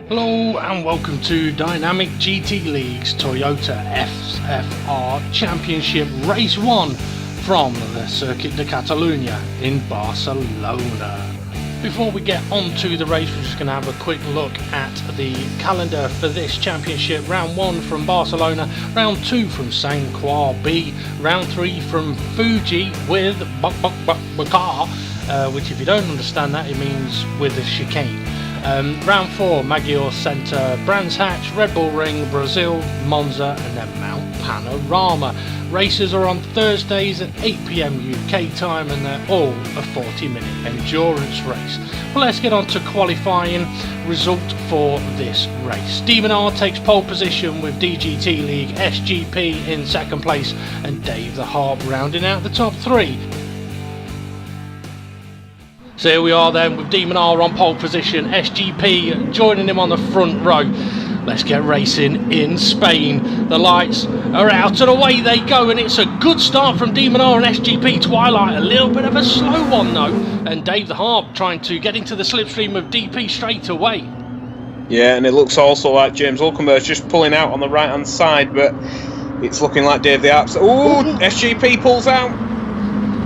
Hello and welcome to Dynamic GT League's Toyota FFR Championship Race 1 from the Circuit de Catalunya in Barcelona. Before we get on to the race, we're just going to have a quick look at the calendar for this championship. Round 1 from Barcelona, Round 2 from Saint Croix B, Round 3 from Fuji with Bakar, which if you don't understand that, it means with a chicane. Round 4, Maggiore Centre, Brands Hatch, Red Bull Ring, Brazil, Monza and then Mount Panorama. Races are on Thursdays at 8 PM UK time and they're all a 40-minute endurance race. Well, let's get on to qualifying result for this race. De Minaur takes pole position with DGT League SGP in second place and Dave the Harp rounding out the top 3. So here we are then with De Minaur on pole position, SGP joining him on the front row. Let's get racing in Spain. The lights are out and away they go, and it's a good start from De Minaur and SGP. Twilight a little bit of a slow one though, and Dave the Harp trying to get into the slipstream of DP straight away. Yeah, and it looks also like James Hulkenberg's just pulling out on the right hand side, but it's looking like Dave the Harp's. Oh, SGP pulls out.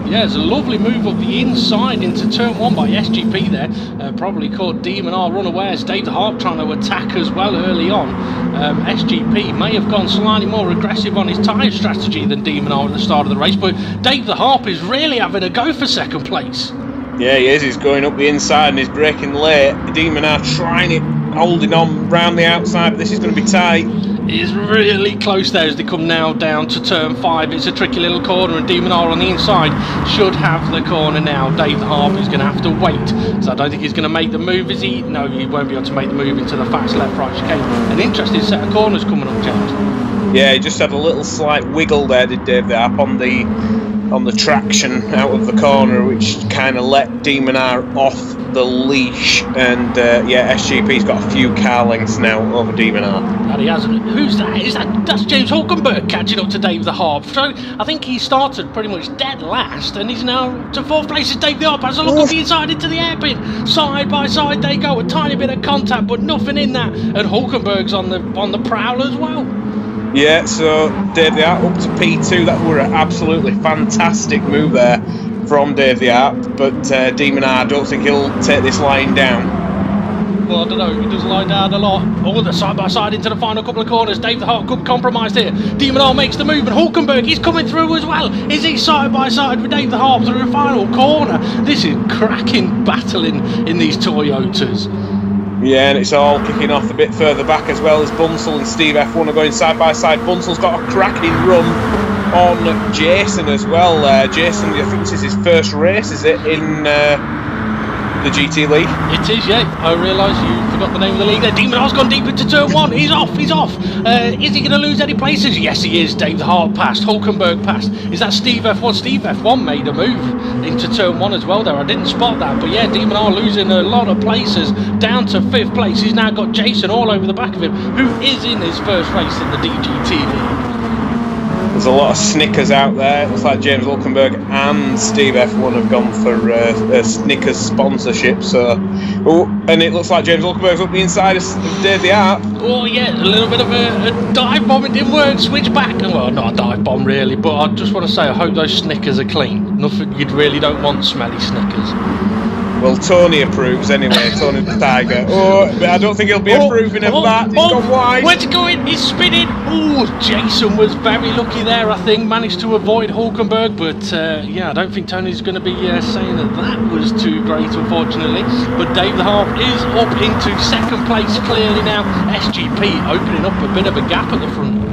Yeah, it's a lovely move up the inside into turn 1 by SGP there. Probably caught De Minaur unawares. Dave the Harp trying to attack as well early on. SGP may have gone slightly more aggressive on his tyre strategy than De Minaur at the start of the race, but Dave the Harp is really having a go for second place. Yeah, he is. He's going up the inside and he's braking late. De Minaur trying it, holding on round the outside, but this is going to be tight. Is really close there as they come now down to turn 5. It's a tricky little corner and De Minaur on the inside should have the corner now. Dave the Harp is going to have to wait, so I don't think he's going to make the move, is he? No, he won't be able to make the move into the fast left right chicane. An interesting set of corners coming up, James. Yeah, he just had a little slight wiggle there, did Dave the Harp, on the traction out of the corner, which kind of let De Minaur off the leash, and yeah, SGP's got a few car lengths now over De Minaur. And he hasn't. Who's that? That's James Hulkenberg catching up to Dave the Harp. So I think he started pretty much dead last, and he's now to 4th place as Dave the Harp has a look on the inside into the hairpin. Side by side they go, a tiny bit of contact, but nothing in that. And Hulkenberg's on the prowl as well. Yeah, so Dave the Harp up to P2. That were an absolutely fantastic move there from Dave the Harp, but De Minaur, I don't think he'll take this line down. Well, I don't know, he does lie down a lot. Oh, the side by side into the final couple of corners. Dave the Harp good compromised here. De Minaur makes the move and Hulkenberg, he's coming through as well. Is he side by side with Dave the Harp through the final corner? This is cracking battling in these Toyotas. Yeah, and it's all kicking off a bit further back as well as Bunsell and Steve F1 are going side by side. Bunsel's got a cracking run on Jason as well. Jason, I think this is his first race, is it, in the GT League? It is, yeah. I realise you forgot the name of the league there. De Minaur's gone deep into turn 1. He's off. Is he going to lose any places? Yes, he is. Dave the Harp passed. Hulkenberg passed. Is that Steve F1? Steve F1 made a move into turn 1 as well there. I didn't spot that. But yeah, De Minaur losing a lot of places down to 5th place. He's now got Jason all over the back of him, who is in his first race in the DGT League. There's a lot of Snickers out there. It looks like James Hulkenberg and Steve F1 have gone for a Snickers sponsorship. So, and it looks like James Hulkenberg's up the inside of Dave the Harp. Oh yeah, a little bit of a dive bomb. It didn't work. Switch back. Well, not a dive bomb really, but I just want to say I hope those Snickers are clean. Nothing. You really don't want smelly Snickers. Well, Tony approves anyway, Tony the Tiger. Oh, but I don't think he'll be approving of that. He's gone wide. Where's it going? He's spinning. Oh, Jason was very lucky there, I think. Managed to avoid Hulkenberg, but yeah, I don't think Tony's going to be saying that was too great, unfortunately. But Dave the Harp is up into second place clearly now. SGP opening up a bit of a gap at the front.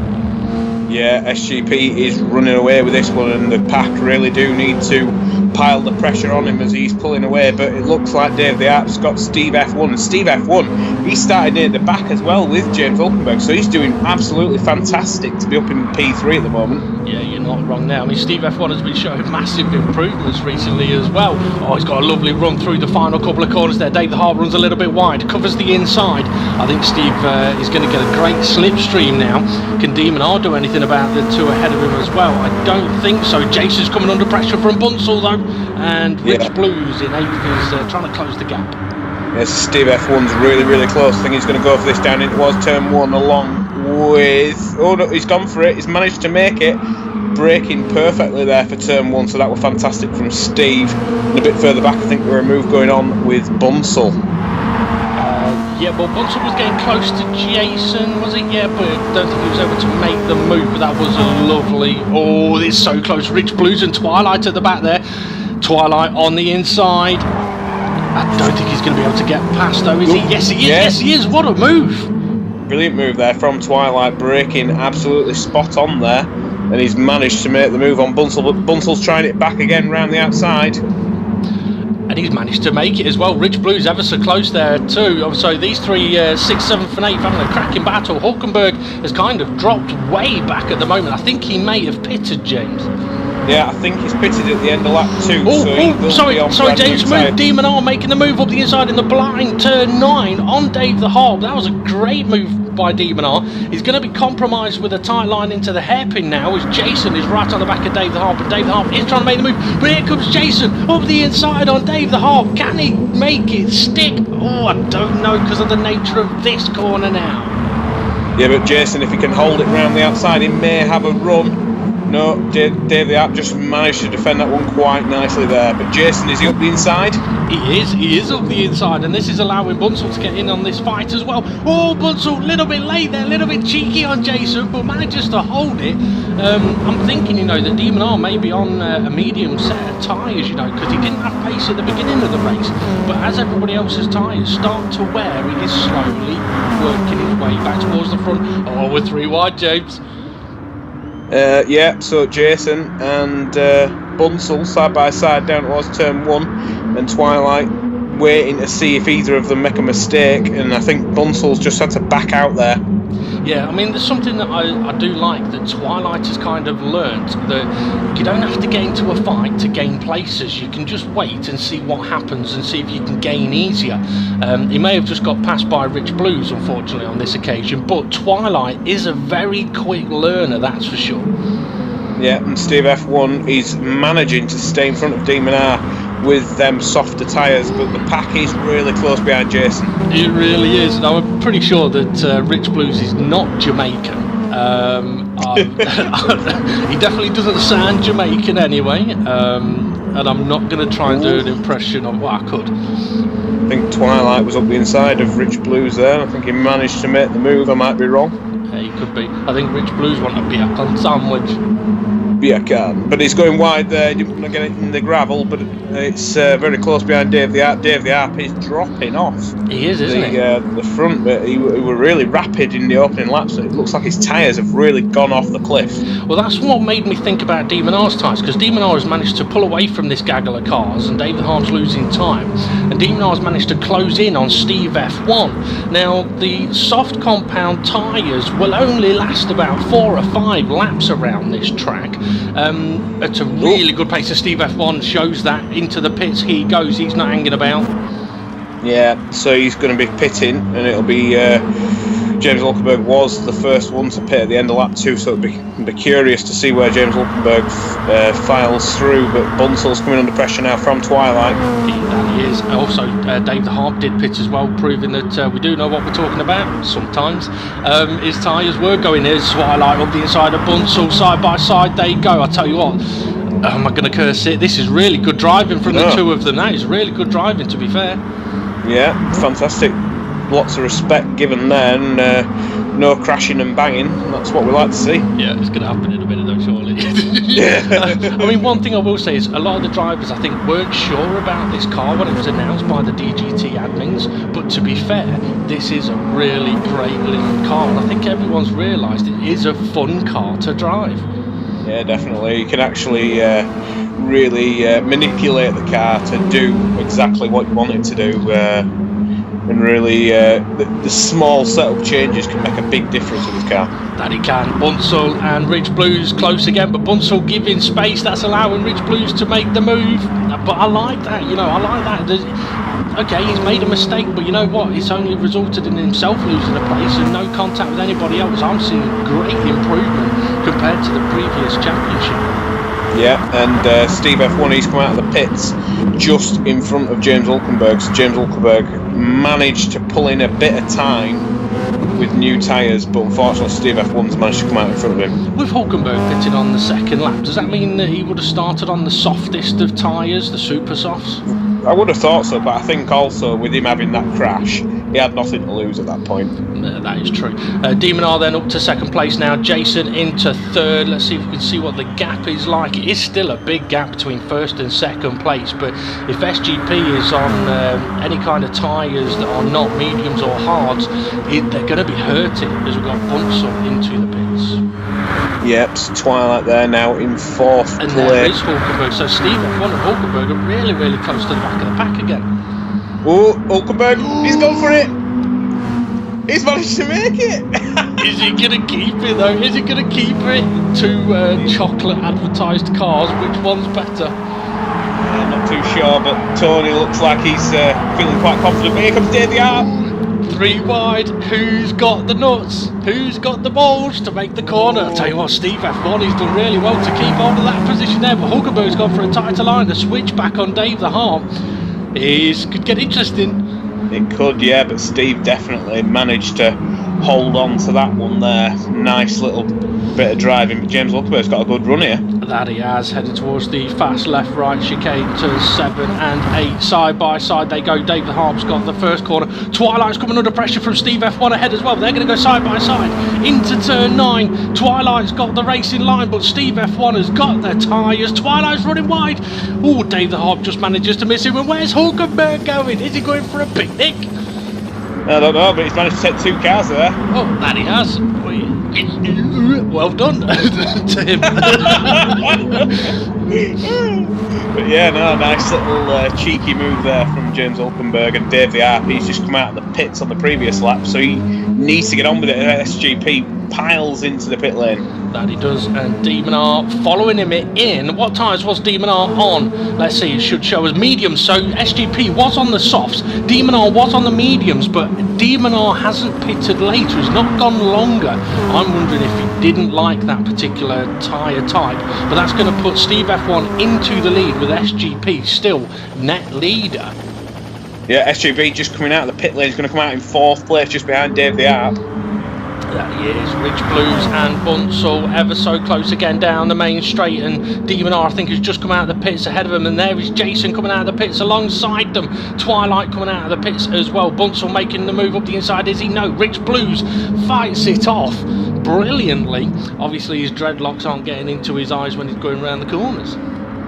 Yeah, SGP is running away with this one, and the pack really do need to pile the pressure on him as he's pulling away. But it looks like Dave the Harp's got Steve F1, and Steve F1, he started near the back as well with James Hulkenberg, so he's doing absolutely fantastic to be up in P3 at the moment. Yeah, you're not wrong there. I mean, Steve F1 has been showing massive improvements recently as well. Oh, he's got a lovely run through the final couple of corners there. Dave the Harp runs a little bit wide, covers the inside. I think Steve is going to get a great slipstream now. Can De Minaur do anything about the two ahead of him as well? I don't think so. Jason's coming under pressure from Bunsell though, and Rich Blues in 8th is trying to close the gap. Yes, Steve F1's really, really close. I think he's going to go for this down into towards turn 1 along with... Oh, no, he's gone for it. He's managed to make it. Braking perfectly there for turn 1, so that was fantastic from Steve. And a bit further back, I think there were a move going on with Bunsell. Yeah, well, Bunsell was getting close to Jason, was it? Yeah, but I don't think he was able to make the move, but that was a lovely... Oh, it's so close. Rich Blues and Twilight at the back there. Twilight on the inside. I don't think he's going to be able to get past, though, is he? Yes, he is. Yeah. Yes, he is. What a move. Brilliant move there from Twilight, braking absolutely spot on there. And he's managed to make the move on Bunsell, but Bunsell's trying it back again round the outside. And he's managed to make it as well. Rich Blues ever so close there too. So these three, 6th, 7th and 8th having a cracking battle. Hulkenberg has kind of dropped way back at the moment. I think he may have pitted, James. Yeah, I think he's pitted at the end of lap 2. Sorry, James moved. Demon R making the move up the inside in the blind, turn 9 on Dave the Harp. That was a great move by Demon R. He's going to be compromised with a tight line into the hairpin now as Jason is right on the back of Dave the Harp, and Dave the Harp is trying to make the move, but here comes Jason up the inside on Dave the Harp. Can he make it stick? Oh, I don't know because of the nature of this corner now. Yeah, but Jason, if he can hold it round the outside, he may have a run. No, Dave the Harp just managed to defend that one quite nicely there. But Jason, is he up the inside? He is up the inside, and this is allowing Bunsell to get in on this fight as well. Oh, Bunsell, a little bit late there, a little bit cheeky on Jason, but manages to hold it. I'm thinking, that Demon R may be on a medium set of tyres, because he didn't have pace at the beginning of the race. But as everybody else's tyres start to wear, he is slowly working his way back towards the front. Oh, we're 3 wide, James. Yeah, so Jason and Bunsell side by side down towards turn 1, and Twilight waiting to see if either of them make a mistake, and I think Bunsell's just had to back out there. Yeah, I mean, there's something that I do like that Twilight has kind of learnt, that you don't have to get into a fight to gain places. You can just wait and see what happens and see if you can gain easier. He may have just got passed by Rich Blues, unfortunately, on this occasion, but Twilight is a very quick learner, that's for sure. Yeah, and Steve F1 is managing to stay in front of Demon R with them softer tyres, but the pack is really close behind Jason. It really is, and I'm pretty sure that Rich Blues is not Jamaican. He definitely doesn't sound Jamaican anyway, and I'm not going to try and do an impression of what I could. I think Twilight was up the inside of Rich Blues there. I think he managed to make the move. I might be wrong. Yeah, he could be. I think Rich Blues want a bacon sandwich. Bacon. But he's going wide there. He didn't want to get it in the gravel, but it's very close behind Dave the Harp. Dave the Harp is dropping off. He is, isn't he? The front bit. He were really rapid in the opening laps. It looks like his tyres have really gone off the cliff. Well, that's what made me think about Demon R's tyres, because Demon R has managed to pull away from this gaggle of cars, and Dave the Harp's losing time. And Demon R's managed to close in on Steve F1. Now, the soft compound tyres will only last about 4 or 5 laps around this track. At a really good pace. Steve F1 shows that into the pits. He goes, he's not hanging about. Yeah, so he's going to be pitting, and it'll be James Hulkenberg was the first one to pit at the end of lap 2, so it'll be curious to see where James Hulkenberg files through, but Bunsell's coming under pressure now from Twilight. He is. Also, Dave the Harp did pit as well, proving that we do know what we're talking about sometimes. His tyres were going here. Twilight up the inside of Bunsell, side by side they go. I tell you what, am I going to curse it? This is really good driving from the two of them. That is really good driving, to be fair. Yeah, fantastic. Lots of respect given there, and no crashing and banging. That's what we like to see. Yeah, it's going to happen in a minute though, surely. I mean, one thing I will say is a lot of the drivers, I think, weren't sure about this car when it was announced by the DGT admins, but to be fair, this is a really great little car, and I think everyone's realised it is a fun car to drive. Yeah, definitely. You can actually really manipulate the car to do exactly what you want it to do. And really, the small setup changes can make a big difference with this car. That it can. Bunsell and Rich Blues close again, but Bunsell giving space. That's allowing Rich Blues to make the move. But I like that, I like that. Okay, he's made a mistake, but you know what? It's only resulted in himself losing a place and no contact with anybody else. I'm seeing great improvement compared to the previous championship. Yeah, and Steve F1, he's come out of the pits just in front of James Hulkenberg. So James Hulkenberg managed to pull in a bit of time with new tyres, but unfortunately Steve F1's managed to come out in front of him. With Hulkenberg pitted on the second lap, does that mean that he would have started on the softest of tyres, the super softs? I would have thought so, but I think also with him having that crash, he had nothing to lose at that point. That is true. De Minaur then up to second place now. Jason into third. Let's see if we can see what the gap is like. It is still a big gap between first and second place, but if SGP is on any kind of tyres that are not mediums or hards, they're going to be hurting as we've got Bunzel into the pits. Yep, Twilight there now in fourth place. And there is Hulkenberg. So Steve F1 and Hulkenberg are really, really close to the back of the pack again. Oh, Hulkenberg, he's gone for it. He's managed to make it. Is he going to keep it though? Is he going to keep it? Two chocolate advertised cars. Which one's better? Not too sure, but Tony looks like he's feeling quite confident. But here comes Davey Arp. 3 wide. Who's got the nuts? Who's got the balls to make the corner? I'll tell you what, Steve F1, he's done really well to keep on to that position there, but Hulkenberg's gone for a tighter line. The switch back on Dave the Harp could get interesting. It could, yeah, but Steve definitely managed to hold on to that one there. Nice little bit of driving, but James Hulkenberg's got a good run here. That he has, heading towards the fast left-right chicane to 7 and 8. Side by side they go. Dave the Harp's got the first corner. Twilight's coming under pressure from Steve F1 ahead as well. They're going to go side by side into turn 9. Twilight's got the racing line, but Steve F1 has got their tyres. Twilight's running wide. Oh, Dave the Harp just manages to miss him. And where's Hulkenberg going? Is he going for a picnic? I don't know, but he's managed to set 2 cars there. Oh, that he has. Well done to him. But yeah, no, nice little cheeky move there from James Hulkenberg. And Dave the Arp, he's just come out of the pits on the previous lap, so he needs to get on with it. SGP piles into the pit lane. That he does, and De Minaur following him in. What tyres was De Minaur on? Let's see, it should show as mediums. So SGP was on the softs, De Minaur was on the mediums, but De Minaur hasn't pitted later, he's not gone longer. I'm wondering if he didn't like that particular tyre type, but that's going to put Steve F1 into the lead with SGP still net leader. Yeah, SGP just coming out of the pit lane, he's going to come out in 4th place just behind Dave the Arp. That he is. Rich Blues and Bunzel ever so close again down the main straight, and De Minaur I think has just come out of the pits ahead of them, and there is Jason coming out of the pits alongside them. Twilight coming out of the pits as well. Bunzel making the move up the inside. Is he? No. Rich Blues fights it off brilliantly. Obviously his dreadlocks aren't getting into his eyes when he's going around the corners.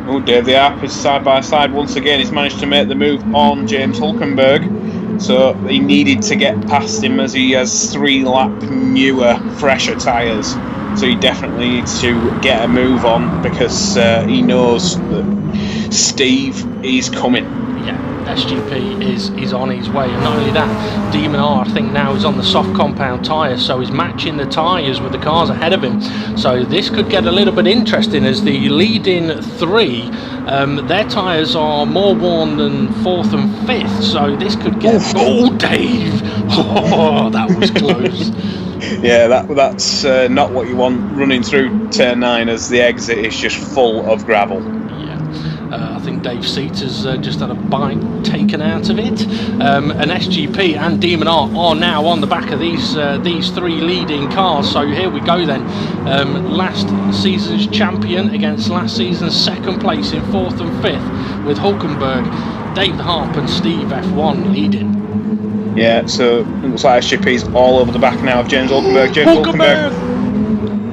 Oh, Dave the Arp is side by side once again. He's managed to make the move on James Hulkenberg. So he needed to get past him as he has 3-lap newer, fresher tyres. So he definitely needs to get a move on because he knows that Steve is coming. Yeah, SGP is on his way, and not only that, De Minaur I think now is on the soft compound tyre, so he's matching the tyres with the cars ahead of him. So this could get a little bit interesting as the leading 3, their tyres are more worn than 4th and 5th, so this could get... Oh, Dave! Oh, that was close. Yeah, that's not what you want running through turn 9, as the exit is just full of gravel. I think Dave Seat has just had a bite taken out of it, and SGP and De Minaur are now on the back of these 3 leading cars. So here we go then, last season's champion against last season's second place in 4th and 5th, with Hulkenberg, Dave the Harp and Steve F1 leading. Yeah, so it looks like SGP's all over the back now of James Hulkenberg. Hulkenberg!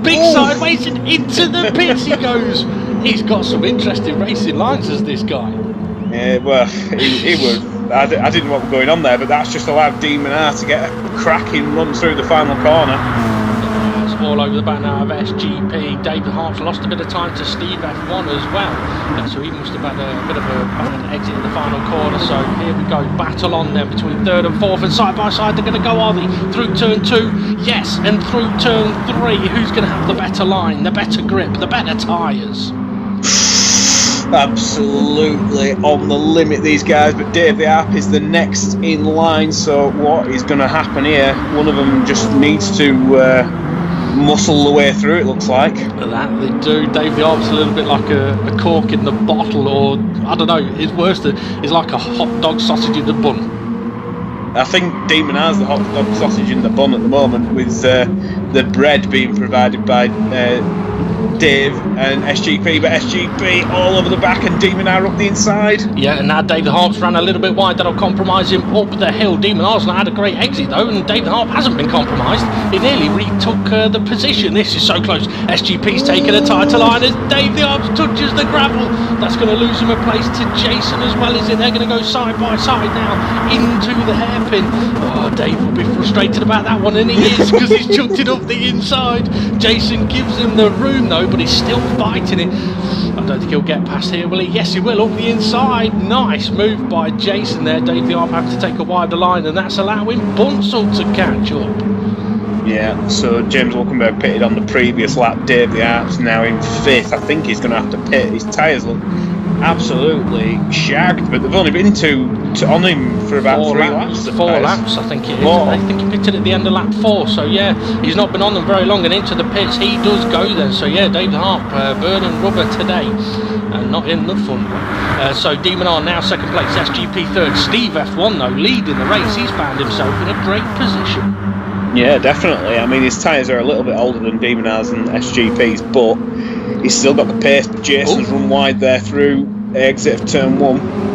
Big sideways and into the pits he goes. He's got some interesting racing lines as this guy. Yeah, well, he was. I didn't know what was going on there, but that's just allowed De Minaur to get a cracking run through the final corner. It's all over the back now of SGP. David Hart's lost a bit of time to Steve F1 as well, so he must have had a bit of a bad exit in the final corner. So here we go, battle on then between 3rd and 4th, and side by side they're going to go, are they? Through turn 2, yes, and through turn 3, who's going to have the better line, the better grip, the better tyres? Absolutely on the limit, these guys, but Dave the Arp is the next in line, so what is going to happen here? One of them just needs to muscle the way through, it looks like. That they do. Dave the Harp's a little bit like a cork in the bottle, or I don't know, it's worse than, it's like a hot dog sausage in the bun. I think Demon has the hot dog sausage in the bun at the moment, with the bread being provided by Dave and SGP, but SGP all over the back and Demon R up the inside. Yeah, and now Dave the Harp's ran a little bit wide. That'll compromise him up the hill. Demon R's not had a great exit though, and Dave the Harp hasn't been compromised. He nearly retook the position. This is so close. SGP's taken a tighter line as Dave the Harp touches the gravel. That's going to lose him a place to Jason as well, is it? They're going to go side by side now into the hairpin. Oh, Dave will be frustrated about that one, and he is, because he's chucked it up the inside. Jason gives him the room though, but he's still fighting it. I don't think he'll get past here, will he? Yes, he will, up the inside. Nice move by Jason there. Dave the Harp having to take a wider line, and that's allowing Bunsell to catch up. Yeah, so James Hulkenberg pitted on the previous lap. Dave the Harp's now in 5th. I think he's going to have to pit. His tyres look absolutely shagged, but they've only been on him for about 3 laps. 4 laps, I think it is. I think he pitted at the end of lap 4, so yeah, he's not been on them very long, and into the pits he does go then. So yeah, Dave the Harp burning rubber today, and not in the fun way. So Demon R now 2nd place, SGP 3rd, Steve F1 though leading the race. He's found himself in a great position. Yeah, definitely. I mean, his tyres are a little bit older than Demon R's and SGP's, but he's still got the pace. Jason's run wide there through exit of turn 1.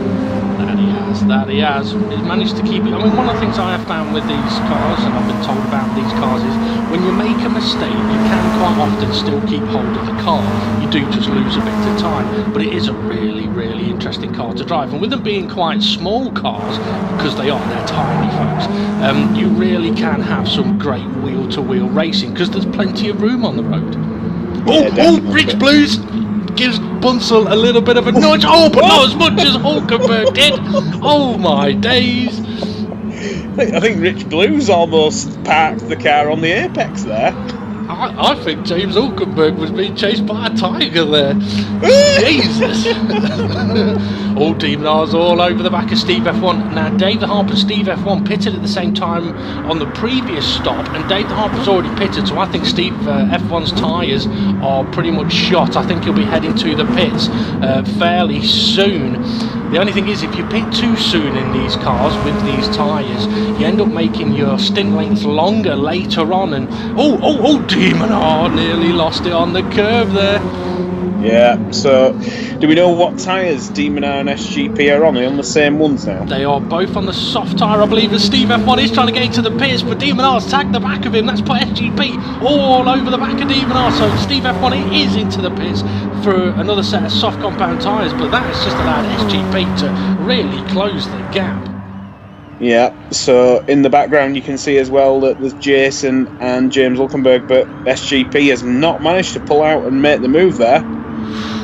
That he has. He's managed to keep it. I mean, one of the things I have found with these cars, and I've been told about these cars, is when you make a mistake, you can quite often still keep hold of the car. You do just lose a bit of time, but it is a really, really interesting car to drive. And with them being quite small cars, because they're tiny, folks, you really can have some great wheel-to-wheel racing, because there's plenty of room on the road. Rich Blues gives Bunsell a little bit of a nudge. Oh, but not as much as Hulkenberg did. Oh my days. I think Rich Blues almost parked the car on the apex there. I think James Hulkenberg was being chased by a tiger there. Jesus. All Demon R's all over the back of Steve F1. Now Dave the Harp and Steve F1 pitted at the same time on the previous stop, and Dave the Harp has already pitted, so I think Steve F1's tyres are pretty much shot. I think he'll be heading to the pits fairly soon. The only thing is, if you pit too soon in these cars with these tyres, you end up making your stint lengths longer later on. And Demon R nearly lost it on the curve there. Yeah, so do we know what tyres Demon R and SGP are on? Are they on the same ones now? They are both on the soft tyre, I believe, as Steve F1 is trying to get into the pits, but Demon R's tagged the back of him. That's put SGP all over the back of Demon R, so Steve F1 is into the pits for another set of soft compound tyres, but that has just allowed SGP to really close the gap. Yeah, so in the background you can see as well that there's Jason and James Hulkenberg, but SGP has not managed to pull out and make the move there.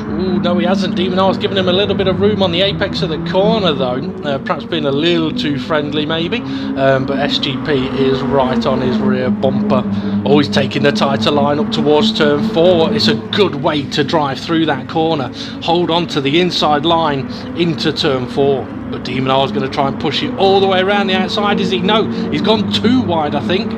Ooh, no, he hasn't. Demon R's given him a little bit of room on the apex of the corner, though. Perhaps being a little too friendly, maybe. But SGP is right on his rear bumper. Always taking the tighter line up towards turn 4. It's a good way to drive through that corner. Hold on to the inside line into turn 4. But Demon R's going to try and push it all the way around the outside, is he? No, he's gone too wide, I think.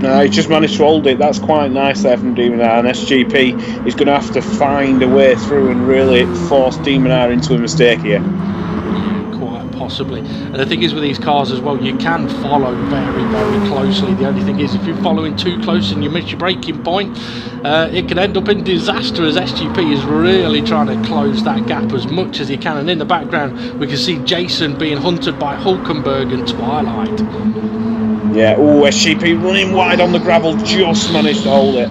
No, he's just managed to hold it. That's quite nice there from Demon R, and SGP is going to have to find a way through and really force Demon R into a mistake here. Yeah, quite possibly. And the thing is with these cars as well, you can follow very, very closely. The only thing is, if you're following too close and you miss your braking point, it can end up in disaster, as SGP is really trying to close that gap as much as he can. And in the background, we can see Jason being hunted by Hulkenberg and Twilight. Yeah, SGP running wide on the gravel, just managed to hold it.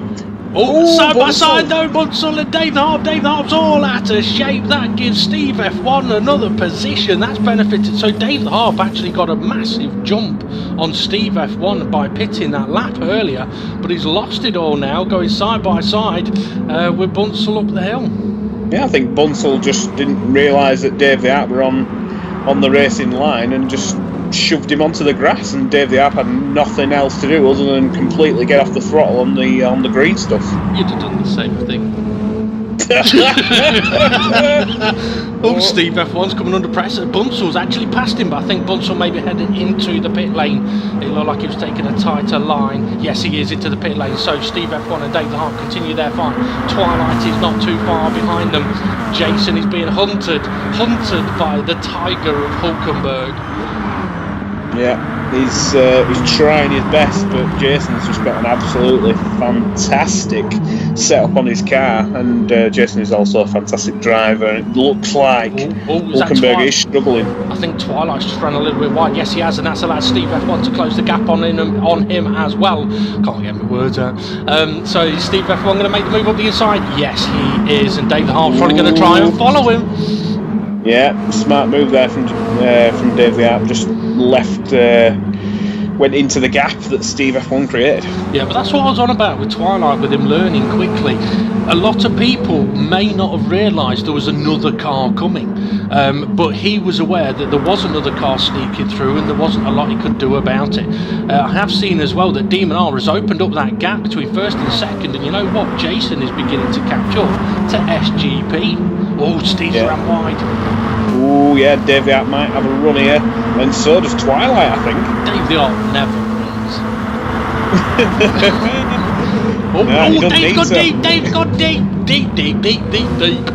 Side by side though, Bunsell and Dave the Harp. Dave the Harp's all out of shape. That gives Steve F1 another position. That's benefited. So Dave the Harp actually got a massive jump on Steve F1 by pitting that lap earlier, but he's lost it all now, going side by side with Bunsell up the hill. Yeah, I think Bunsell just didn't realise that Dave the Harp were on the racing line and just shoved him onto the grass, and Dave the Harp had nothing else to do other than completely get off the throttle on the green stuff. You'd have done the same thing. Steve F1's coming under pressure. Bunsel's actually passed him, but I think Bunsel may be heading into the pit lane. It looked like he was taking a tighter line. Yes, he is into the pit lane. So Steve F1 and Dave the Hart continue their fight. Twilight is not too far behind them. Jason is being hunted by the Tiger of Hulkenberg. Yeah, he's trying his best, but Jason's just got an absolutely fantastic setup on his car, and Jason is also a fantastic driver. And it looks like Hulkenberg is struggling. I think Twilight's just ran a little bit wide. Yes, he has, and that's allowed Steve F1 to close the gap on him as well. Can't get my words out. So is Steve F1 going to make the move up the inside? Yes, he is, and Dave the Hart's probably going to try and follow him. Yeah, smart move there from Dave the Arp. Just left, went into the gap that Steve F1 created. Yeah, but that's what I was on about with Twilight, with him learning quickly. A lot of people may not have realised there was another car coming, but he was aware that there was another car sneaking through and there wasn't a lot he could do about it. I have seen as well that Demon R has opened up that gap between first and second, and you know what? Jason is beginning to catch up to SGP. Oh, Steve's ran wide. Oh, yeah, Dave the Arp might have a run here, and so does Twilight, I think. Dave the Arp never runs. Dave's got deep, Dave's got deep.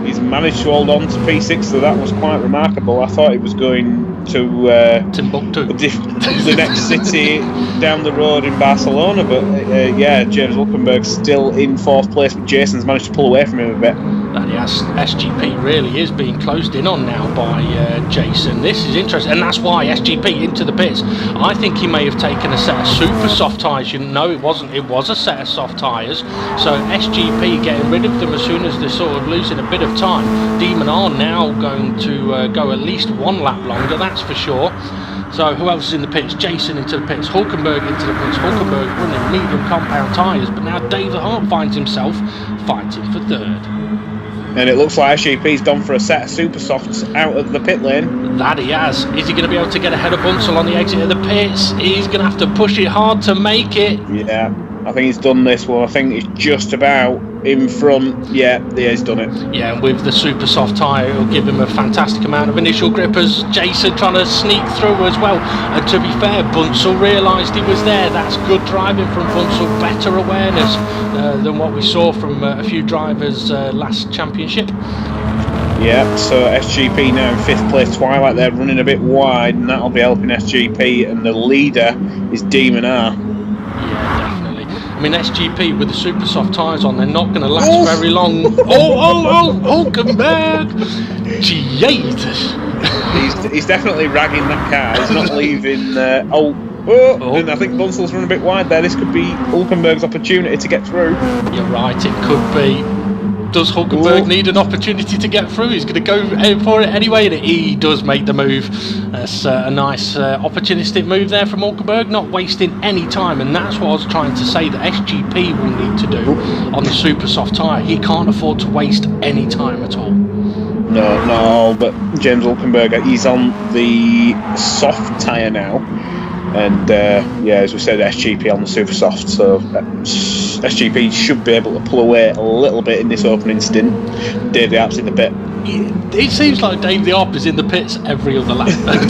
He's managed to hold on to P6, so that was quite remarkable. I thought he was going to Timbuktu, the next city down the road in Barcelona, but James Hulkenberg's still in fourth place, but Jason's managed to pull away from him a bit. That yes, SGP really is being closed in on now by Jason. This is interesting, and that's why SGP into the pits. I think he may have taken a set of super soft tyres. You know, it wasn't. It was a set of soft tyres. So SGP getting rid of them as soon as they're sort of losing a bit of time. Demon are now going to go at least one lap longer. That's for sure. So who else is in the pits? Jason into the pits, Hulkenberg into the pits. Hulkenberg running medium compound tyres, but now Dave the Hart finds himself fighting for third. And it looks like SGP's gone for a set of super softs out of the pit lane. That he has. Is he going to be able to get ahead of Bunsel on the exit of the pits? He's going to have to push it hard to make it. Yeah, I think he's done this one. I think he's just about in front. Yeah, he's done it. Yeah, and with the super soft tyre, it'll give him a fantastic amount of initial grip as Jason trying to sneak through as well. And to be fair, Bunsel realised he was there. That's good driving from Bunsel. Better awareness than what we saw from a few drivers last championship. Yeah, so SGP now in fifth place. Twilight there running a bit wide, and that'll be helping SGP, and the leader is Demon R. Yeah, definitely. I mean, SGP with the super soft tyres on, they're not going to last very long. Hulkenberg! Jesus! He's definitely ragging that car. He's not leaving. And I think Bunsel's run a bit wide there. This could be Hulkenberg's opportunity to get through. You're right, it could be. Does Hulkenberg need an opportunity to get through? He's going to go for it anyway, and he does make the move. That's a nice opportunistic move there from Hulkenberg, not wasting any time, and that's what I was trying to say that SGP will need to do on the super soft tyre. He can't afford to waste any time at all. No, but James Hulkenberg, he's on the soft tyre now, and as we said, SGP on the super soft, so SGP should be able to pull away a little bit in this opening stint. Dave the Arp's in the pit. It seems like Dave the Arp is in the pits every other lap at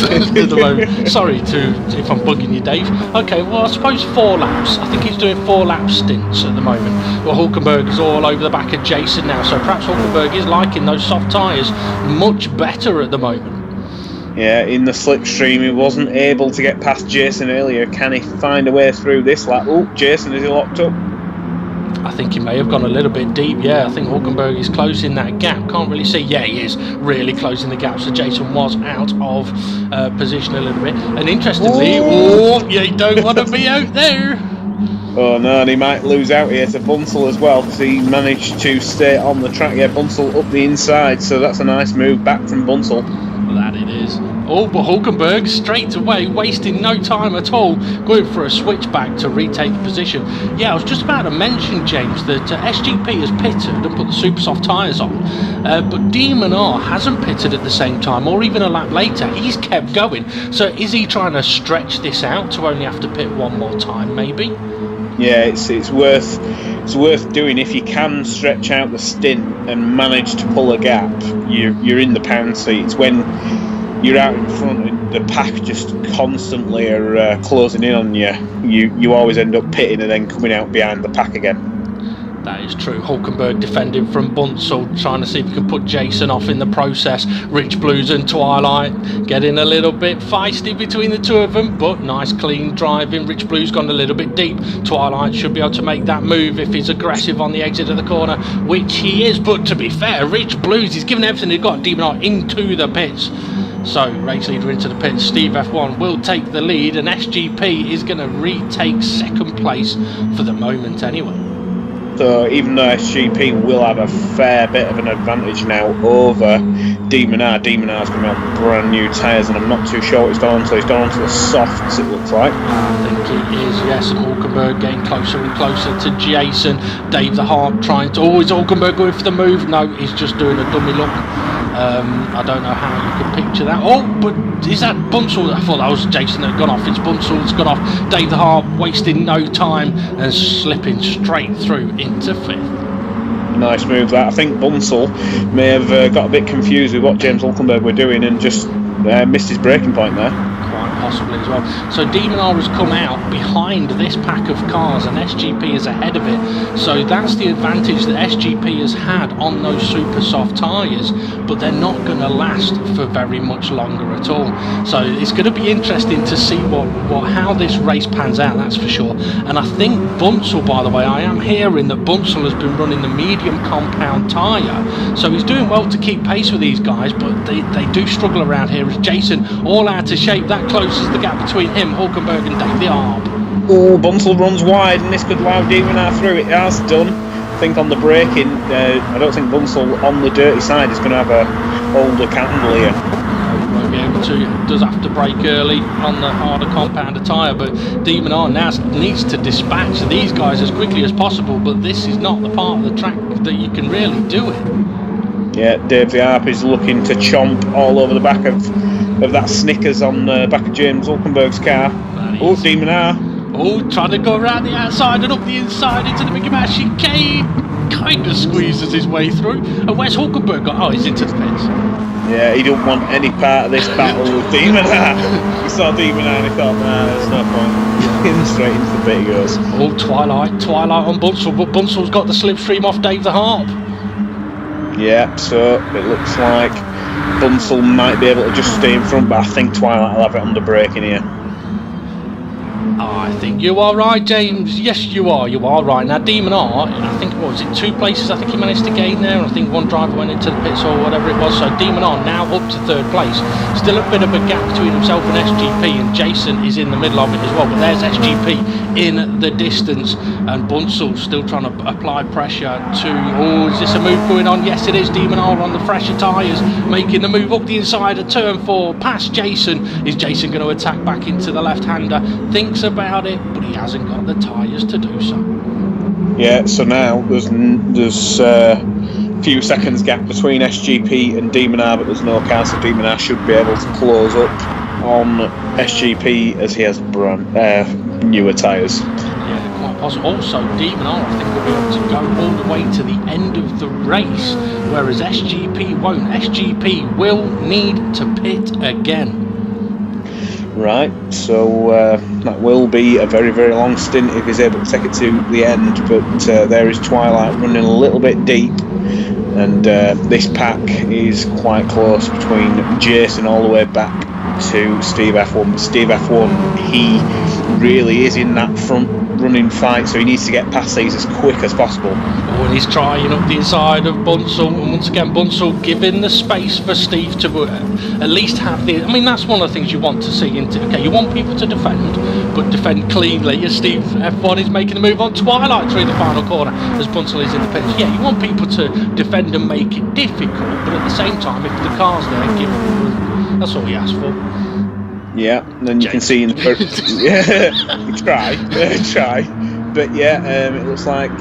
the moment. Sorry if I'm bugging you, Dave. Okay, well, I suppose 4 laps. I think he's doing 4 lap stints at the moment. Well, Hulkenberg is all over the back of Jason now, so perhaps Hulkenberg is liking those soft tyres much better at the moment. Yeah, in the slipstream, he wasn't able to get past Jason earlier. Can he find a way through this lap? Oh, Jason, is he locked up? I think he may have gone a little bit deep. Yeah, I think Hulkenberg is closing that gap. Can't really see. Yeah, he is really closing the gap. So Jason was out of position a little bit. And interestingly, you don't want to be out there. Oh no, and he might lose out here to Bunsel as well, because he managed to stay on the track. Yeah, Bunsel up the inside, so that's a nice move back from Bunsel. That it is. Oh, but Hulkenberg straight away, wasting no time at all, going for a switchback to retake the position. Yeah, I was just about to mention, James, that SGP has pitted and put the super soft tyres on, but Demon R hasn't pitted at the same time, or even a lap later. He's kept going. So is he trying to stretch this out to only have to pit one more time, maybe? Yeah, it's worth doing if you can stretch out the stint and manage to pull a gap. You're in the pound seats. When you're out in front and the pack just constantly are closing in on you, you always end up pitting and then coming out behind the pack again. That is true. Hulkenberg defending from Bunzel, trying to see if he can put Jason off in the process. Rich Blues and Twilight getting a little bit feisty between the two of them, but nice clean driving. Rich Blues gone a little bit deep. Twilight should be able to make that move if he's aggressive on the exit of the corner, which he is. But to be fair, Rich Blues, he's given everything he's got. Demon Art into the pits. So, race leader into the pits. Steve F1 will take the lead, and SGP is going to retake second place for the moment anyway. So even though SGP will have a fair bit of an advantage now over Demon R, Demon R's going to be on brand new tyres, and I'm not too sure what he's done on, so he's gone on to the softs, it looks like. I think he is, yes, and Hulkenberg getting closer and closer to Jason. Dave the Harp trying to... Oh, is Hulkenberg going for the move? No, he's just doing a dummy look. I don't know how you can picture that. Oh, but is that Bunzel? I thought that was Jason that had gone off. It's Bunzel that's gone off. Dave the Harp wasting no time and slipping straight through into fifth. Nice move that. I think Bunzel may have got a bit confused with what James Hulkenberg were doing and just missed his braking point there. Quite possibly as well. So Demon R has come out behind this pack of cars and SGP is ahead of it. So that's the advantage that SGP has had on those super soft tyres, but they're not going to last for very much longer at all. So it's going to be interesting to see how this race pans out, that's for sure. And I think Bunzel, by the way, I am hearing that Bunzel has been running the medium compound tyre. So he's doing well to keep pace with these guys, but they do struggle around here. As Jason all out of shape, that closes the gap between him, Hulkenberg and Dave the Arb. Oh, Bunzel runs wide and this could allow Demon R through. It has done. I think on the braking, I don't think Bunzel on the dirty side is going to have a older candle here. Won't be able to, does have to brake early on the harder compounder tyre, but Demon R now needs to dispatch these guys as quickly as possible, but this is not the part of the track that you can really do it. Yeah, Dave the Arp is looking to chomp all over the back of that Snickers on the back of James Hulkenberg's car. Oh, Demon R. Oh, trying to go around the outside and up the inside into the Mickey Mouse chicane. Kind of squeezes his way through. And where's Hulkenberg gone? Oh, he's into the pits. Yeah, he don't want any part of this battle with Demon R. He saw Demon R and he thought, nah, there's no point. Straight into the pit he goes. Oh, Twilight on Bunzel, but Bunzel's got the slipstream off Dave the Harp. Yeah, so it looks like Bunzel might be able to just stay in front, but I think Twilight will have it under braking here. I think you are right, James. Yes, you are right. Now, Demon R, I think, what was it, 2 places I think he managed to gain there. I think one driver went into the pits or whatever it was. So Demon R now up to 3rd place. Still a bit of a gap between himself and SGP, and Jason is in the middle of it as well. But there's SGP in the distance, and Bunzel still trying to apply pressure to... Oh, is this a move going on? Yes, it is. Demon R on the fresher tyres, making the move up the inside of turn 4, past Jason. Is Jason going to attack back into the left-hander? Thinks about it, but he hasn't got the tyres to do so. Yeah, so now there's a few seconds gap between SGP and Demon R, but there's no car, so Demon R should be able to close up on SGP as he has newer tyres. Yeah, quite possible. Also, Demon R, I think, will be able to go all the way to the end of the race, whereas SGP won't. SGP will need to pit again. Right, so that will be a very, very long stint if he's able to take it to the end, but there is Twilight running a little bit deep, and this pack is quite close between Jason all the way back to Steve F1, but Steve F1, he really is in that front running fight, so he needs to get past these as quick as possible. Oh, and he's trying up the inside of Bunzel, and once again Bunzel giving the space for Steve to at least have the... I mean, that's one of the things you want to see into... Okay, you want people to defend, but defend cleanly, as Steve F1 is making the move on Twilight through the final corner as Bunzel is in the pits. Yeah, you want people to defend and make it difficult, but at the same time, if the car's there, give them room. That's all he asked for. Yeah, and then you can see in the... Yeah, try. But yeah, it looks like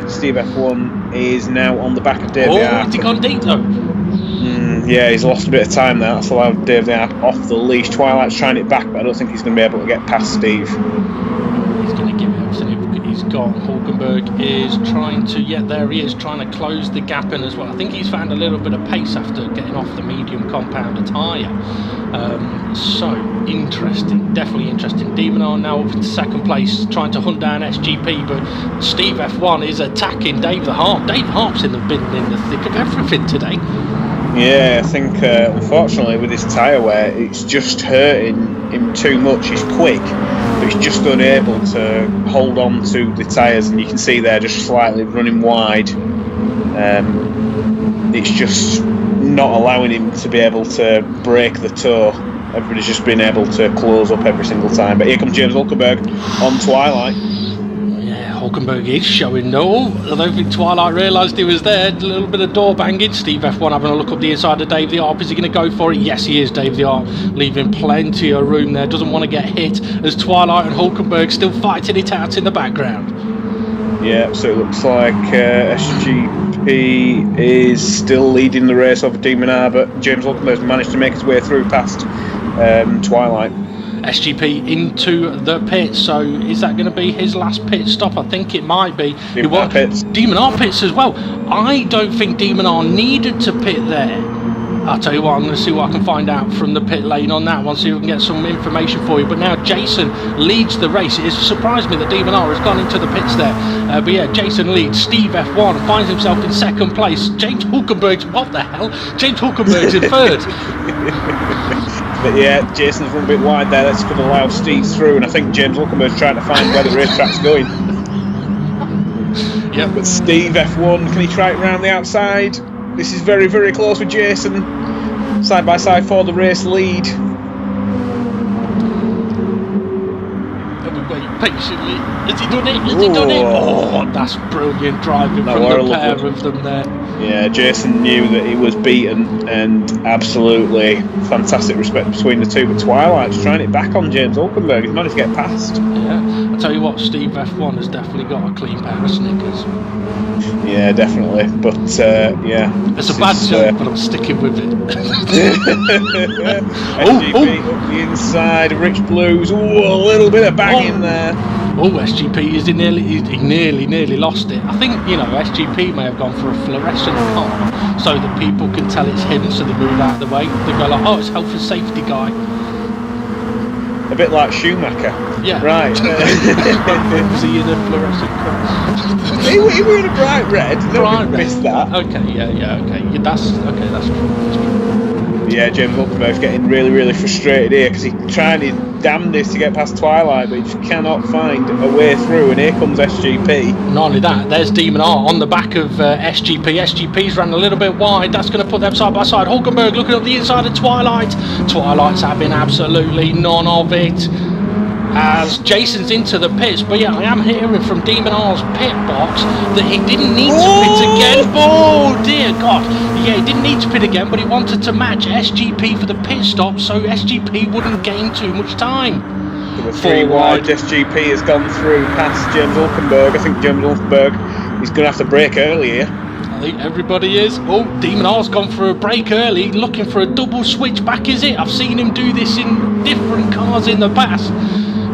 Steve F1 is now on the back of Dave the Arp. Has he gone deep though? Yeah, he's lost a bit of time there. That's allowed Dave the Arp off the leash. Twilight's trying it back, but I don't think he's going to be able to get past Steve. He's going to give it everything got? Hulkenberg is trying to, there he is, trying to close the gap in as well. I think he's found a little bit of pace after getting off the medium compounder tyre. So interesting, definitely interesting. De Minaur now up in second place, trying to hunt down SGP, but Steve F1 is attacking Dave the Harp. Dave Harp's been in the thick of everything today. Yeah, I think unfortunately with his tyre wear, it's just hurting him too much. He's quick, but he's just unable to hold on to the tyres, and you can see they're just slightly running wide. It's just not allowing him to be able to break the toe. Everybody's just been able to close up every single time. But here comes James Hulkenberg on Twilight. Hulkenberg is showing no. I don't think Twilight realised he was there. A little bit of door banging. Steve F1 having a look up the inside of Dave the Arp. Is he going to go for it? Yes, he is. Dave the Arp leaving plenty of room there. Doesn't want to get hit as Twilight and Hulkenberg still fighting it out in the background. Yeah, so it looks like SGP is still leading the race over De Minaur, but James Hulkenberg's managed to make his way through past Twilight. SGP into the pits, so is that going to be his last pit stop? I think it might be. De Minaur pits as well. I don't think De Minaur needed to pit there. I'll tell you what, I'm going to see what I can find out from the pit lane on that one, see if we can get some information for you. But now Jason leads the race. It surprised me that De Minaur has gone into the pits there. But yeah, Jason leads. Steve F1 finds himself in second place. James Hulkenberg's, what the hell? James Hulkenberg's in third. But yeah, Jason's run a bit wide there. That's going to allow Steve through, and I think James Hulkenberg's trying to find where the racetrack's going. Yeah, but Steve F1, can he try it round the outside? This is very, very close with Jason. Side by side for the race lead. And we wait patiently. Has he done it? Has he done it? Oh, that's brilliant driving from the pair of them there. Yeah, Jason knew that he was beaten, and absolutely fantastic respect between the two. But Twilight's trying it back on James Hulkenberg. He's managed to get past. Yeah, I'll tell you what, Steve F1 has definitely got a clean pair of Snickers. Yeah, definitely. But yeah, it's a bad joke, but I'm sticking with it. SGP up the inside, Rich Blues. Ooh, a little bit of banging there. Oh, SGP he nearly lost it. I think, SGP may have gone for a fluorescent car so that people can tell it's him, so they move out of the way. They go like, oh, it's health and safety guy. A bit like Schumacher. Yeah. Right. Was he in a fluorescent car? he was in a bright red. Bright red. Missed that. Okay, okay. That's true. Yeah, James Hulkenberg's getting really, really frustrated here because he's trying his damnedest to get past Twilight, but he just cannot find a way through. And here comes SGP. Not only that, there's De Minaur on the back of SGP. SGP's ran a little bit wide. That's going to put them side by side. Hulkenberg looking up the inside of Twilight. Twilight's having absolutely none of it as Jason's into the pits. But yeah, I am hearing from De Minaur's pit box that he didn't need to pit again. Oh dear God. Yeah, he didn't need to pit again, but he wanted to match SGP for the pit stop so SGP wouldn't gain too much time. There were three wide. SGP has gone through past James Hulkenberg. I think James Hulkenberg is going to have to brake early here. I think everybody is. Oh, De Minaur's gone for a break early, looking for a double switch back, is it? I've seen him do this in different cars in the past.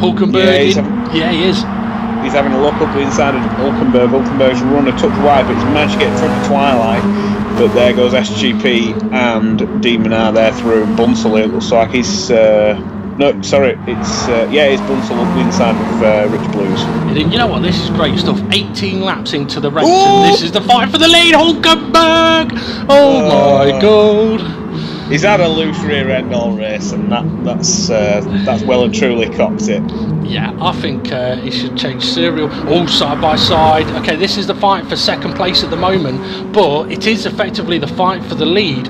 Hulkenberg, he is. He's having a look up the inside of Hulkenberg. Hulkenberg's run a touch wide, but he's managed to get in front of Twilight. But there goes SGP and De Minaur there through. Bunsell, it looks like he's... no, sorry, it's Bunsell up the inside of Rich Blues. You know what, this is great stuff. 18 laps into the race, and this is the fight for the lead. Hulkenberg! Oh my God. He's had a loose rear end all race, and that's well and truly cocked it. Yeah, I think he should change serial. All side by side. Okay, this is the fight for second place at the moment, but it is effectively the fight for the lead.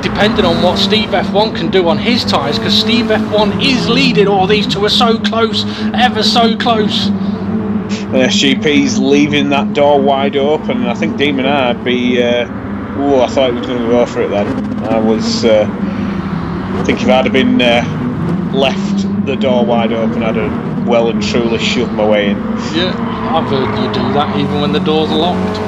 Depending on what Steve F1 can do on his tyres, because Steve F1 is leading. Oh, these two are so close, ever so close. And SGP's leaving that door wide open, and I think De Minaur would be... I thought he was going to go for it then. I think if I'd have been left the door wide open, I'd have well and truly shoved my way in. Yeah, I've heard you do that even when the doors are locked.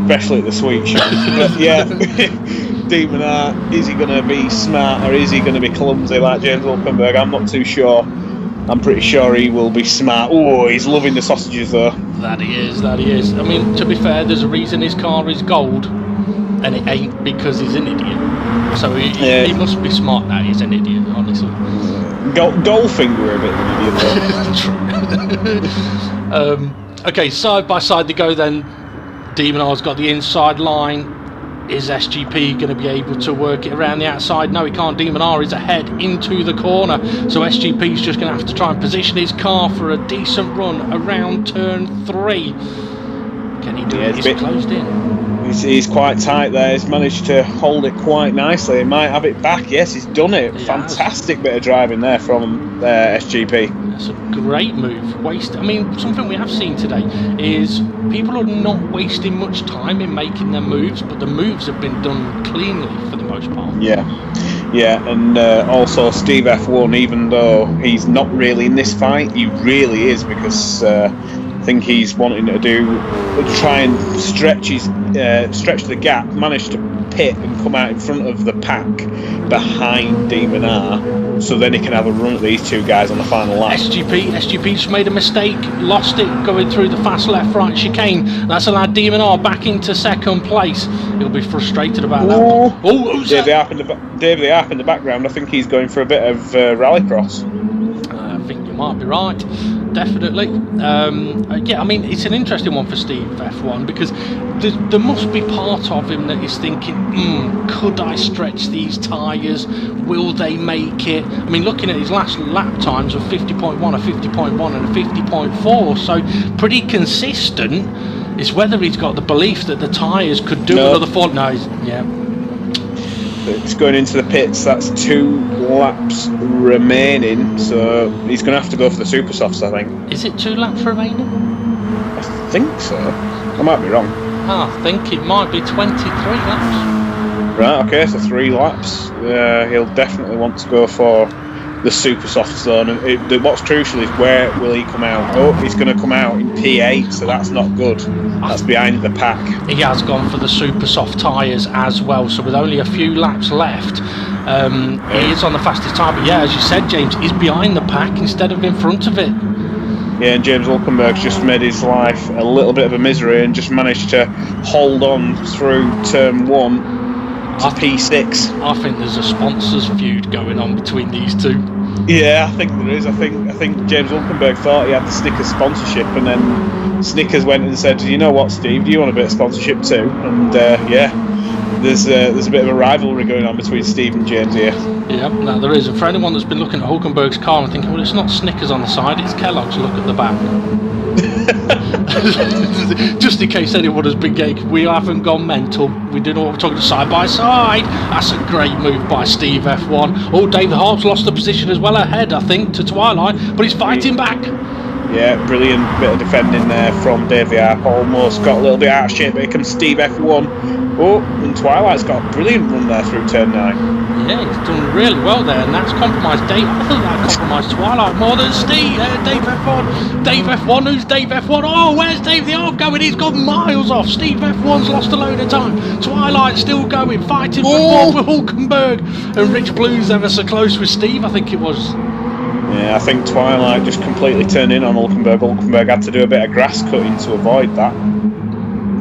Especially at the sweet shop. But yeah, De Minaur, is he going to be smart or is he going to be clumsy like James Hulkenberg? I'm not too sure. I'm pretty sure he will be smart. Oh, he's loving the sausages though. That he is. I mean, to be fair, there's a reason his car is gold, and it ain't because he's an idiot. So he must be smart now. He's an idiot, honestly. Goldfinger a bit of an idiot though. True. Okay, side by side they go then. Demon R's got the inside line. Is SGP going to be able to work it around the outside? No, he can't. Demon R is ahead into the corner. So SGP's just going to have to try and position his car for a decent run around turn 3. Can he do it? He's closed in. He's quite tight there. He's managed to hold it quite nicely. He might have it back. Yes, he's done it. Fantastic bit of driving there from SGP. That's a great move. Something we have seen today is people are not wasting much time in making their moves, but the moves have been done cleanly for the most part. Yeah, and also Steve F1, even though he's not really in this fight, he really is, because I think he's wanting to try and stretch the gap, manage to pit and come out in front of the pack behind Demon R, so then he can have a run at these two guys on the final lap. SGP just made a mistake, lost it going through the fast left-right chicane. That's allowed Demon R back into second place. He'll be frustrated about that. Who's Dave the Arp in the background. I think he's going for a bit of rallycross. I think you might be right. Definitely. It's an interesting one for Steve F1, because there must be part of him that is thinking, could I stretch these tyres? Will they make it? I mean, looking at his last lap times of 50.1, a 50.1 and a 50.4, so pretty consistent. It's whether he's got the belief that the tyres could do another 4. No, It's going into the pits. That's 2 laps remaining, so he's going to have to go for the super softs, I think. Is it 2 laps remaining? I think so. I might be wrong. I think it might be 23 laps. Right, okay, so 3 laps. He'll definitely want to go for the super soft zone. And what's crucial is where will he come out? Oh, he's going to come out in P8, so that's not good. That's behind the pack. He has gone for the super soft tyres as well, so with only a few laps left, he is on the fastest tyre. But as you said, James, he's behind the pack instead of in front of it. Yeah, and James Hulkenberg's just made his life a little bit of a misery and just managed to hold on through turn 1 to P6. I think there's a sponsors feud going on between these two. Yeah, I think there is. I think James Hulkenberg thought he had the Snickers sponsorship, and then Snickers went and said, "You know what, Steve? Do you want a bit of sponsorship too?" And there's a bit of a rivalry going on between Steve and James here. Yeah, no, there is. And for anyone that's been looking at Hulkenberg's car and thinking, well, it's not Snickers on the side, it's Kellogg's. Look at the back. Just in case anyone has been getting, we haven't gone mental. We do know what we're talking about side by side. That's a great move by Steve F1. Oh, David Harp's lost the position as well ahead, I think, to Twilight, but he's fighting back. Yeah, brilliant bit of defending there from Dave the Arp. Almost got a little bit out of shape, but here comes Steve F1. Oh, and Twilight's got a brilliant run there through turn 9. Yeah, he's done really well there, and that's compromised Dave. I think that compromised Twilight more than Dave F1. Dave F1, who's Dave F1? Oh, where's Dave the Arp going? He's got miles off. Steve F1's lost a load of time. Twilight's still going, fighting for fourth with Hulkenberg. And Rich Blue's ever so close with Steve, I think it was. Yeah, I think Twilight just completely turned in on Hulkenberg. Hulkenberg had to do a bit of grass cutting to avoid that.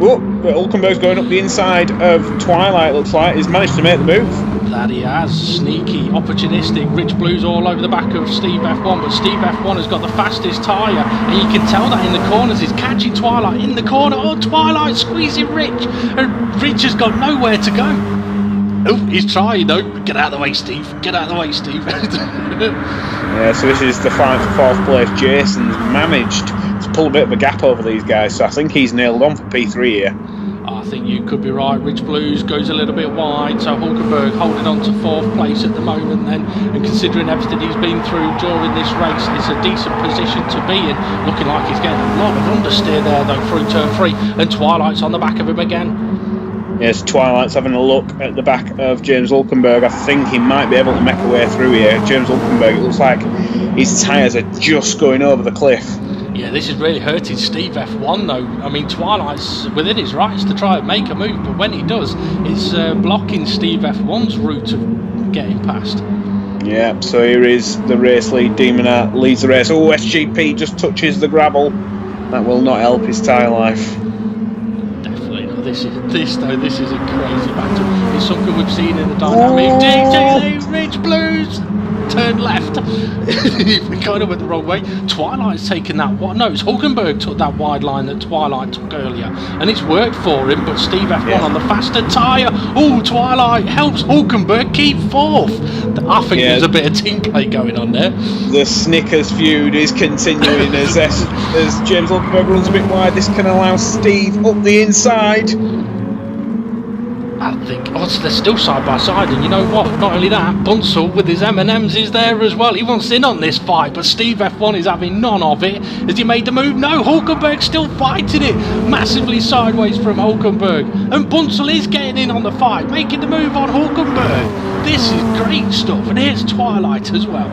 Oh, but Hulkenberg's going up the inside of Twilight, looks like. He's managed to make the move. That he has. Sneaky, opportunistic. Rich Blue's all over the back of Steve F1, but Steve F1 has got the fastest tyre, and you can tell that in the corners. He's catching Twilight in the corner. Oh, Twilight squeezing Rich, and Rich has got nowhere to go. Oh, he's trying though. Get out of the way, Steve. Get out of the way, Steve. Yeah, so this is the fight for 4th place. Jason's managed to pull a bit of a gap over these guys, so I think he's nailed on for P3 here. I think you could be right. Rich Blues goes a little bit wide, so Hulkenberg holding on to 4th place at the moment then, and considering everything he's been through during this race, it's a decent position to be in. Looking like he's getting a lot of understeer there though through turn 3, and Twilight's on the back of him again. Yes, Twilight's having a look at the back of James Hulkenberg. I think he might be able to make a way through here. James Hulkenberg, it looks like his tyres are just going over the cliff. Yeah, this is really hurting Steve F1 though. I mean, Twilight's within his rights to try and make a move, but when he does, it's blocking Steve F1's route of getting past. Yeah, so here is the race lead. De Minaur leads the race. Oh, SGP just touches the gravel. That will not help his tyre life. Definitely not. This is a crazy battle. It's something we've seen in the dynamic GT Rich Blues. Turn left. We kind of went the wrong way. Twilight's taken that one. No, it's Hulkenberg took that wide line that Twilight took earlier, and it's worked for him. But Steve F1 on the faster tyre. Oh, Twilight helps Hulkenberg keep fourth. I think there's a bit of team play going on there. The Snickers feud is continuing as James Hulkenberg runs a bit wide. This can allow Steve up the inside. I think they're still side by side, and you know what? Not only that, Bunsell with his M&Ms is there as well. He wants in on this fight, but Steve F1 is having none of it. Has he made the move? No, Hulkenberg's still fighting it, massively sideways from Hulkenberg, and Bunsell is getting in on the fight, making the move on Hulkenberg. This is great stuff, and here's Twilight as well.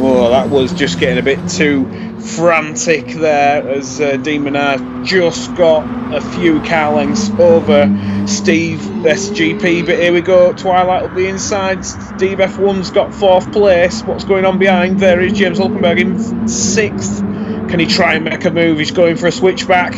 Oh, that was just getting a bit too frantic there as De Minaur just got a few car lengths over Steve SGP, but here we go, Twilight up the inside. Steve F1's got 4th place. What's going on behind? There is James Hulkenberg in 6th. Can he try and make a move? He's going for a switchback.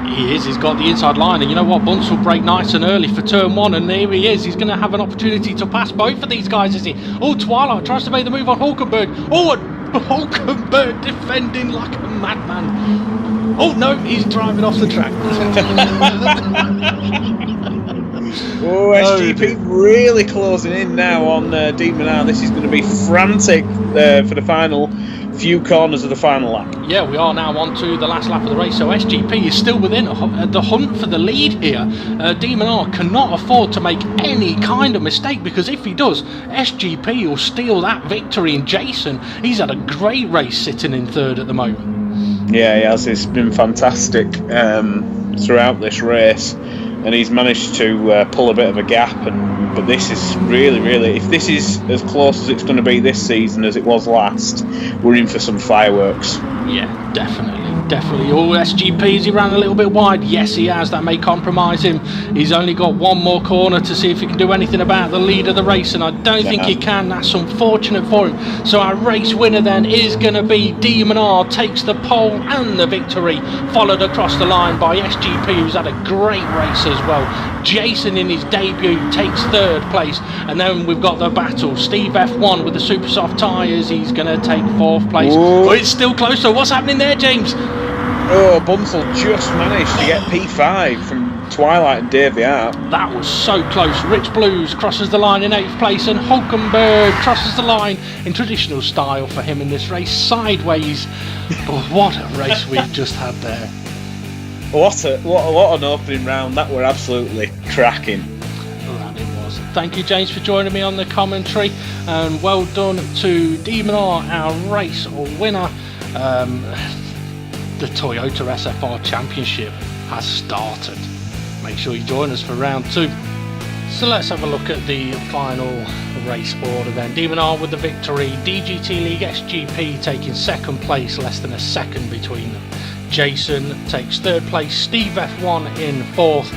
He is, he's got the inside line, and you know what, Bunce will break nice and early for turn 1, and here he is, he's going to have an opportunity to pass both of these guys, is he? Oh, Twilight tries to make the move on Hulkenberg. Oh, and Hulkenberg defending like a madman. Oh no, he's driving off the track. Oh, SGP really closing in now on De Minaur. This is going to be frantic for the final few corners of the final lap. Yeah, we are now on to the last lap of the race, so SGP is still within the hunt for the lead here. De Minaur cannot afford to make any kind of mistake, because if he does, SGP will steal that victory. And Jason, he's had a great race sitting in 3rd at the moment. Yeah, he has. It's been fantastic throughout this race, and he's managed to pull a bit of a gap. But this is really, if this is as close as it's going to be this season as it was last, we're in for some fireworks. Yeah, definitely. Oh, SGP, has he ran a little bit wide? Yes, he has. That may compromise him. He's only got one more corner to see if he can do anything about the lead of the race, and I don't think he can. That's unfortunate for him. So our race winner then is going to be De Minaur, takes the pole and the victory, followed across the line by SGP, who's had a great race as well. Jason in his debut takes 3rd place, and then we've got the battle. Steve F1 with the super soft tyres, he's going to take 4th place. Oh, it's still close. So what's happening there, James? Oh, Bunsell just managed to get P5 from Twilight and Dave the Art. That was so close. Rich Blues crosses the line in 8th place, and Hulkenberg crosses the line in traditional style for him in this race, sideways. But what a race we've just had there. What an opening round. That were absolutely cracking. That it was. Thank you, James, for joining me on the commentary, and well done to De Minaur, our race winner. The Toyota SFR Championship has started. Make sure you join us for round 2. So let's have a look at the final race order then. De Minaur with the victory, DGT League SGP taking 2nd place, less than a second between them. Jason takes 3rd place, Steve F1 in 4th,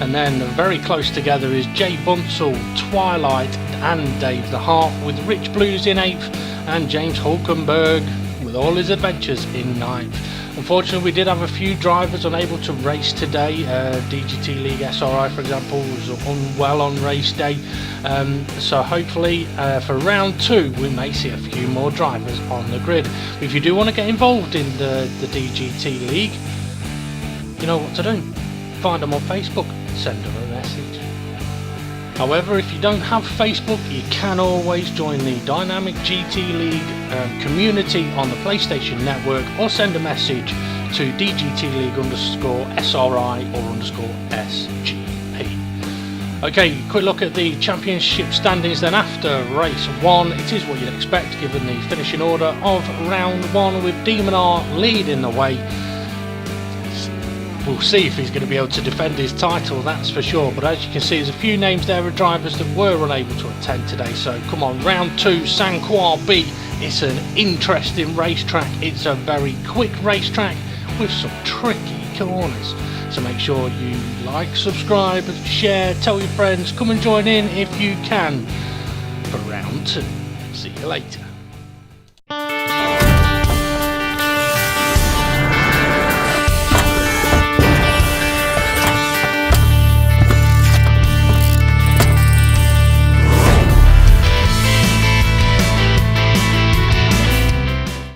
and then very close together is Jay Bunsell, Twilight and Dave the Heart, with Rich Blues in 8th and James Hulkenberg with all his adventures in 9th. Unfortunately, we did have a few drivers unable to race today. DGT League SRI, for example, was unwell on race day. So hopefully for round 2, we may see a few more drivers on the grid. If you do want to get involved in the DGT League, you know what to do. Find them on Facebook, send them a message. However, if you don't have Facebook, you can always join the Dynamic GT League community on the PlayStation Network, or send a message to DGT League _SRI or _SGP. Okay, quick look at the championship standings then after race 1. It is what you'd expect given the finishing order of round 1, with De Minaur leading the way. We'll see if he's going to be able to defend his title, that's for sure. But as you can see, there's a few names there of drivers that were unable to attend today. So come on, round 2, San Croix B. It's an interesting racetrack. It's a very quick racetrack with some tricky corners. So make sure you like, subscribe, share, tell your friends, come and join in if you can. for round 2. See you later.